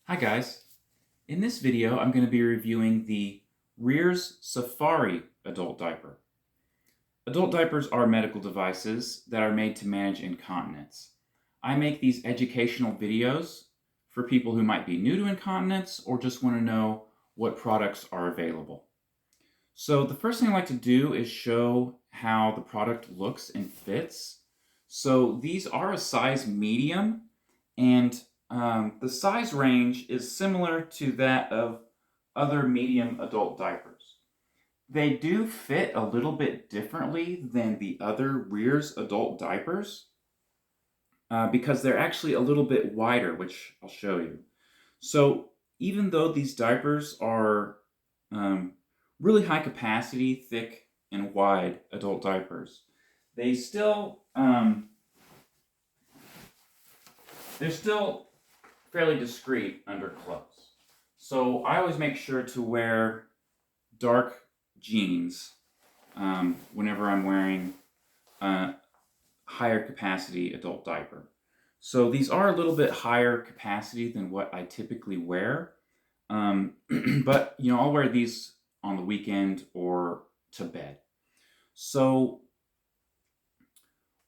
Hi guys. In this video I'm going to be reviewing the Rearz Safari adult diaper. Adult diapers are medical devices that are made to manage incontinence. I make these educational videos for people who might be new to incontinence or just want to know what products are available. So the first thing I like to do is show how the product looks and fits. So these are a size medium, and the size range is similar to that of other medium adult diapers. They do fit a little bit differently than the other Rearz adult diapers because they're actually a little bit wider, which I'll show you. So even though these diapers are um, really high capacity, thick and wide adult diapers, they still they're still fairly discreet under clothes. So I always make sure to wear dark jeans whenever I'm wearing a higher capacity adult diaper. So these are a little bit higher capacity than what I typically wear. But I'll wear these on the weekend or to bed. So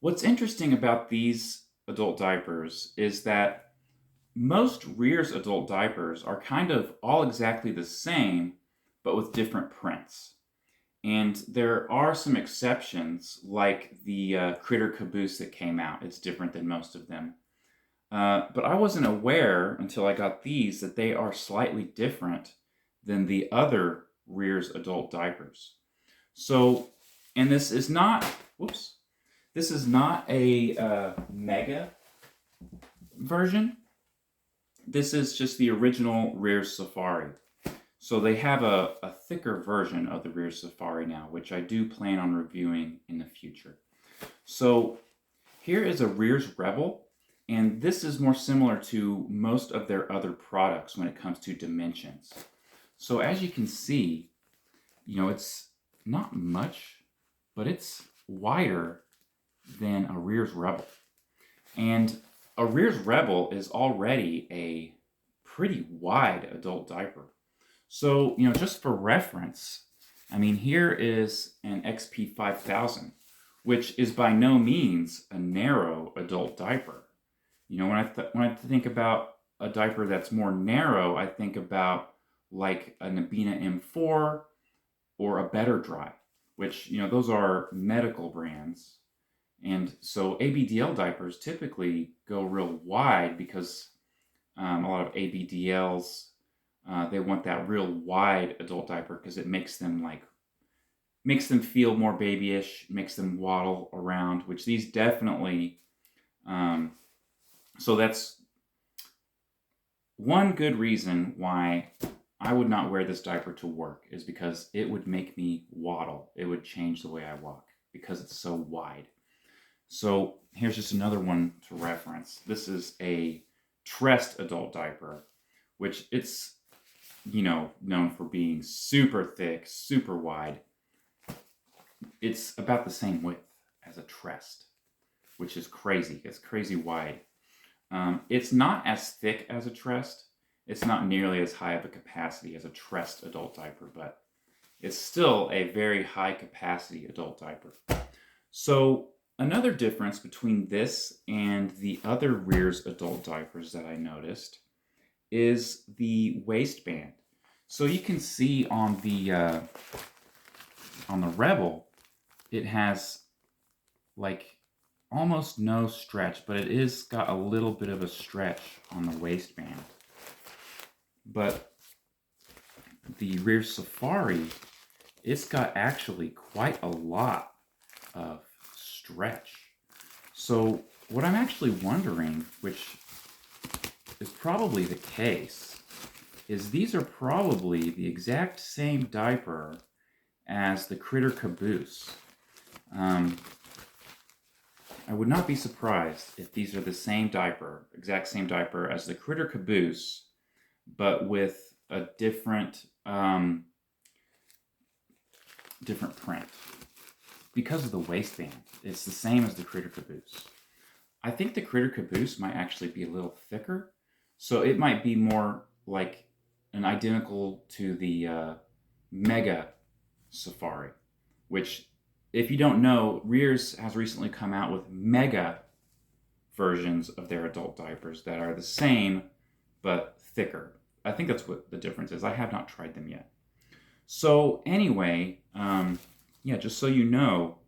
what's interesting about these adult diapers is that most Rearz adult diapers are kind of all exactly the same, but with different prints. And there are some exceptions, like the Critter Caboose that came out. It's different than most of them. But I wasn't aware until I got these that they are slightly different than the other Rearz adult diapers. So, and this is not, whoops, this is not a mega version. This is just the original Rearz Safari. So they have a thicker version of the Rearz Safari now, which I do plan on reviewing in the future. So here is a Rearz Rebel. And this is more similar to most of their other products when it comes to dimensions. So as you can see, it's not much, but it's wider than a Rearz Rebel. And a Rearz Rebel is already a pretty wide adult diaper. So, just for reference, here is an XP5000, which is by no means a narrow adult diaper. When I think about a diaper that's more narrow, I think about like a Nabina M4 or a Better Dry, which those are medical brands, and so ABDL diapers typically go real wide because a lot of ABDLs they want that real wide adult diaper because it makes them feel more babyish, makes them waddle around, which these definitely. So that's one good reason why I would not wear this diaper to work, is because it would make me waddle. It would change the way I walk because it's so wide. So here's just another one to reference. This is a Trest adult diaper, which it's, known for being super thick, super wide. It's about the same width as a Trest, which is crazy. It's crazy wide. It's not as thick as a Trest. It's not nearly as high of a capacity as a Trest adult diaper, but it's still a very high capacity adult diaper. So another difference between this and the other Rearz adult diapers that I noticed is the waistband. So you can see on the Rebel, it has like almost no stretch, but it is got a little bit of a stretch on the waistband. But the Rearz Safari, it's got actually quite a lot of stretch. So what I'm actually wondering, which is probably the case, is these are probably the exact same diaper as the Critter Caboose. I would not be surprised if these are the same diaper, exact same diaper as the Critter Caboose, but with a different print. Because of the waistband, it's the same as the Critter Caboose. I think the Critter Caboose might actually be a little thicker, So it might be more like an identical to the Mega Safari, which, if you don't know, Rearz has recently come out with Mega versions of their adult diapers that are the same but thicker. I think that's what the difference is. I have not tried them yet. So anyway, yeah, just so you know,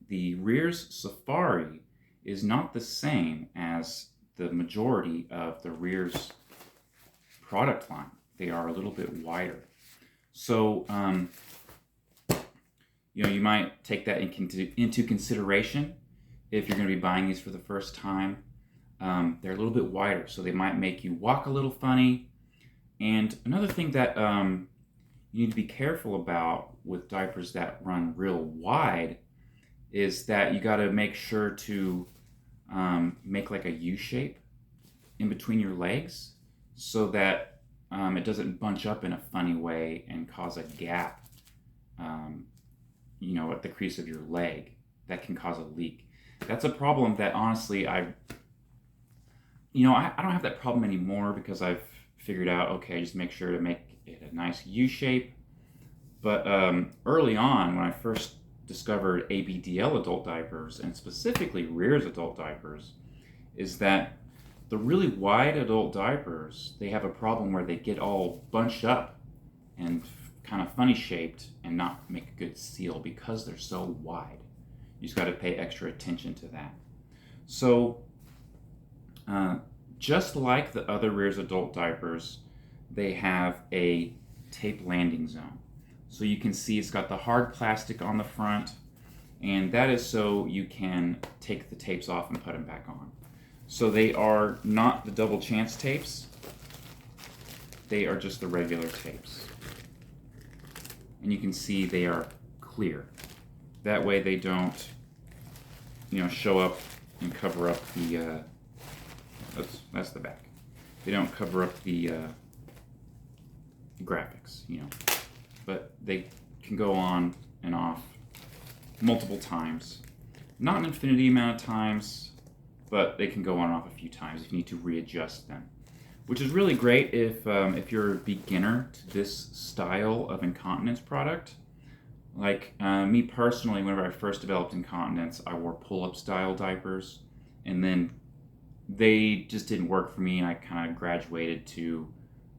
the Rearz Safari is not the same as the majority of the Rearz product line. They are a little bit wider. So, you might take that into consideration if you're going to be buying these for the first time. They're a little bit wider, so they might make you walk a little funny. And another thing that you need to be careful about with diapers that run real wide is that you got to make sure to make like a U shape in between your legs so that it doesn't bunch up in a funny way and cause a gap, at the crease of your leg that can cause a leak. That's a problem that honestly I don't have that problem anymore because I've figured out, okay, just make sure to make it a nice U shape. But early on, when I first discovered ABDL adult diapers, and specifically Rearz adult diapers, is that the really wide adult diapers, they have a problem where they get all bunched up and kind of funny shaped and not make a good seal because they're so wide. You just got to pay extra attention to that. So, just like the other Rearz adult diapers, they have a tape landing zone. So you can see it's got the hard plastic on the front, and that is so you can take the tapes off and put them back on. So they are not the double chance tapes, they are just the regular tapes. And you can see they are clear. That way they don't, show up and cover up the, that's the back. They don't cover up the graphics, but they can go on and off multiple times. Not an infinity amount of times, but they can go on and off a few times if you need to readjust them. Which is really great if you're a beginner to this style of incontinence product. Like me personally, whenever I first developed incontinence, I wore pull-up style diapers, and then they just didn't work for me, and I kind of graduated to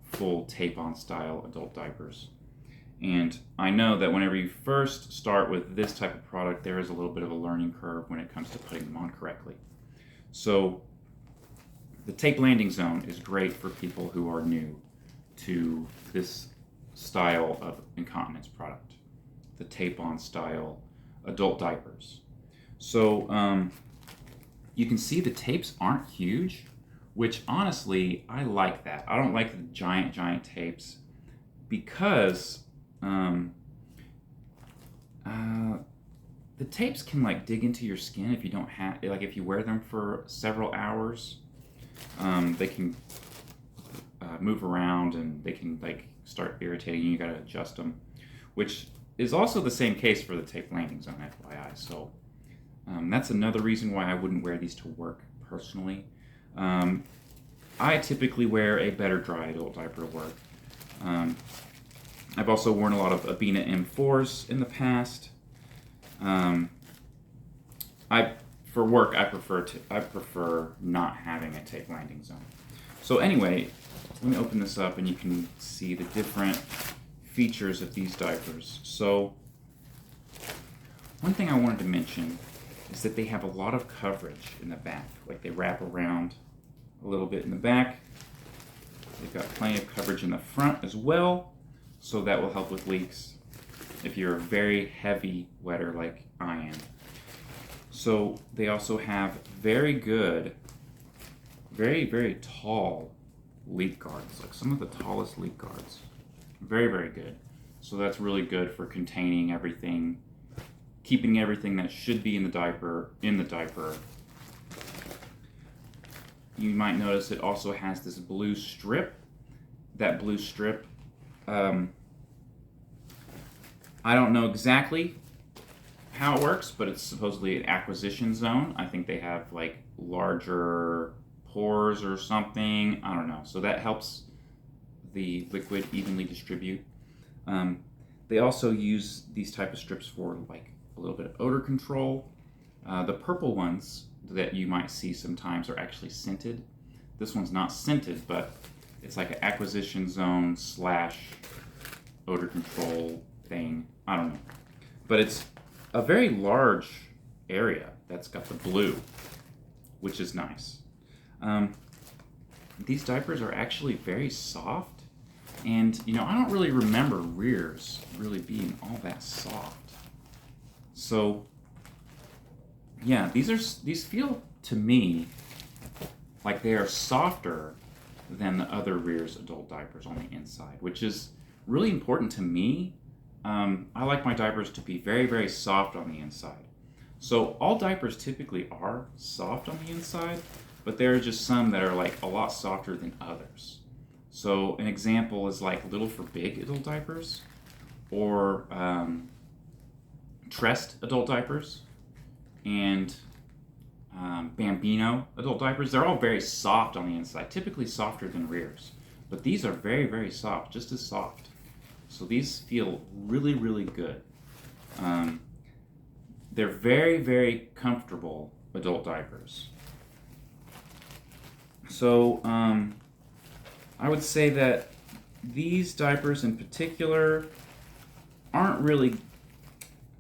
full tape-on style adult diapers. And I know that whenever you first start with this type of product, there is a little bit of a learning curve when it comes to putting them on correctly. So the tape landing zone is great for people who are new to this style of incontinence product, the tape-on style adult diapers. So you can see the tapes aren't huge, which honestly, I like that. I don't like the giant tapes because the tapes can dig into your skin if you don't have, if you wear them for several hours. They can move around and they can start irritating you. You gotta adjust them, which is also the same case for the tape landing zone, FYI. So that's another reason why I wouldn't wear these to work personally. I typically wear a better dry adult diaper to work. I've also worn a lot of Abena M4s in the past. For work, I prefer not having a tape landing zone. So anyway, let me open this up and you can see the different features of these diapers. So one thing I wanted to mention is that they have a lot of coverage in the back. They wrap around a little bit in the back. They've got plenty of coverage in the front as well, so that will help with leaks if you're a very heavy wetter like I am. So they also have very good, very tall leak guards, some of the tallest leak guards. Very good. So that's really good for containing everything, keeping everything that should be in the diaper. You might notice it also has this blue strip. That blue strip, I don't know exactly how it works, but it's supposedly an acquisition zone. I think they have larger pores or something. I don't know. So that helps the liquid evenly distribute. They also use these type of strips for like a little bit of odor control. The purple ones that you might see sometimes are actually scented. This one's not scented, but it's like an acquisition zone / odor control thing. I don't know. But it's a very large area that's got the blue, which is nice. These diapers are actually very soft. And, you know, I don't really remember Rearz really being all that soft. So, yeah, these feel to me like they are softer than the other Rearz adult diapers on the inside, which is really important to me. I like my diapers to be very, very soft on the inside. So all diapers typically are soft on the inside, but there are just some that are like a lot softer than others. So an example is like Little for Big adult diapers, or Trest adult diapers, and Bambino adult diapers. They're all very soft on the inside, typically softer than Rearz. But these are very, very soft, just as soft. So these feel really, really good. They're very, very comfortable adult diapers. So I would say that these diapers in particular aren't really,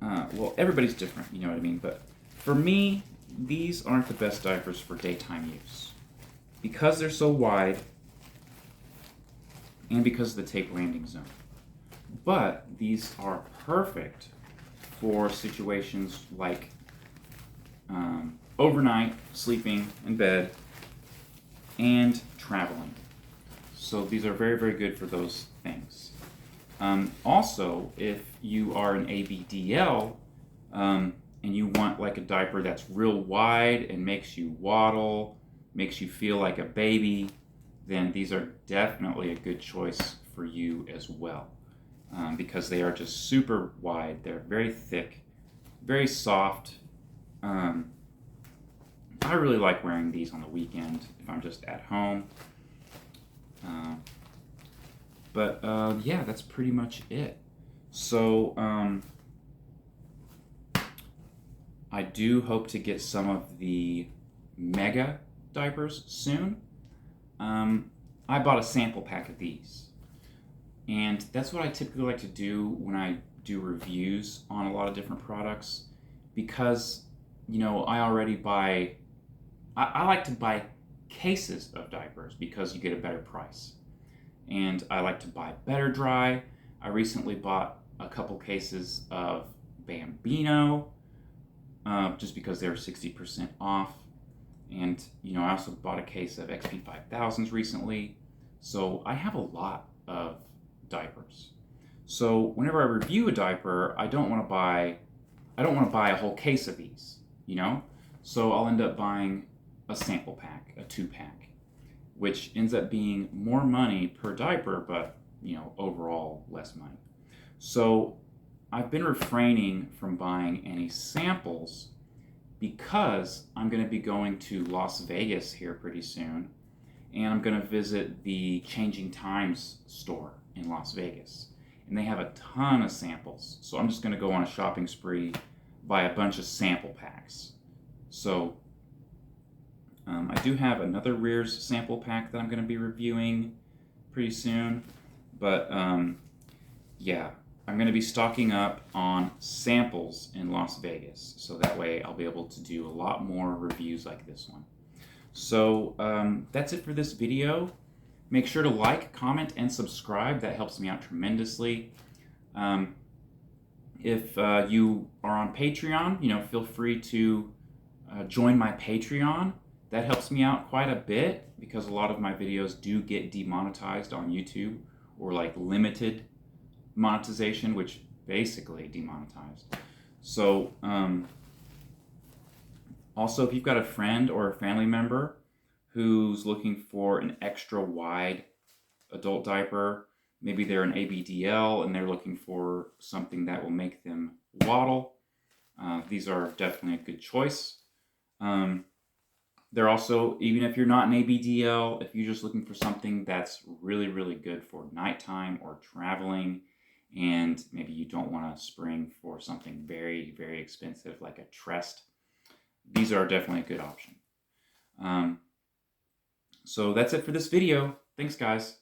well, everybody's different, you know what I mean? But for me, these aren't the best diapers for daytime use. Because they're so wide, and because of the tape landing zone. But these are perfect for situations like overnight, sleeping in bed, and traveling. So these are very, very good for those things. Also, if you are an ABDL and you want like a diaper that's real wide and makes you waddle, makes you feel like a baby, then these are definitely a good choice for you as well. Because they are just super wide. They're very thick, very soft. I really like wearing these on the weekend if I'm just at home. But yeah, that's pretty much it. So I do hope to get some of the Mega diapers soon. I bought a sample pack of these. And that's what I typically like to do when I do reviews on a lot of different products, because, you know, I already buy, I like to buy cases of diapers because you get a better price. And I like to buy Better Dry. I recently bought a couple cases of Bambino just because they were 60% off. And, you know, I also bought a case of XP5000s recently. So I have a lot of diapers. So whenever I review a diaper, I don't want to buy a whole case of these, you know? So I'll end up buying a sample pack, a 2-pack, which ends up being more money per diaper, but, you know, overall less money. So I've been refraining from buying any samples because I'm going to be going to Las Vegas here pretty soon, and I'm going to visit the Changing Times store in Las Vegas. And they have a ton of samples. So I'm just going to go on a shopping spree, buy a bunch of sample packs. So I do have another Rearz sample pack that I'm going to be reviewing pretty soon. But yeah, I'm going to be stocking up on samples in Las Vegas. So that way I'll be able to do a lot more reviews like this one. So that's it for this video. Make sure to like, comment, and subscribe. That helps me out tremendously. If you are on Patreon, you know, feel free to join my Patreon. That helps me out quite a bit because a lot of my videos do get demonetized on YouTube, or like limited monetization, which basically demonetized. So also, if you've got a friend or a family member who's looking for an extra wide adult diaper, maybe they're an ABDL and they're looking for something that will make them waddle, these are definitely a good choice. They're also, even if you're not an ABDL, if you're just looking for something that's really, really good for nighttime or traveling, and maybe you don't want to spring for something very, very expensive like a Trest, these are definitely a good option. So that's it for this video. Thanks, guys.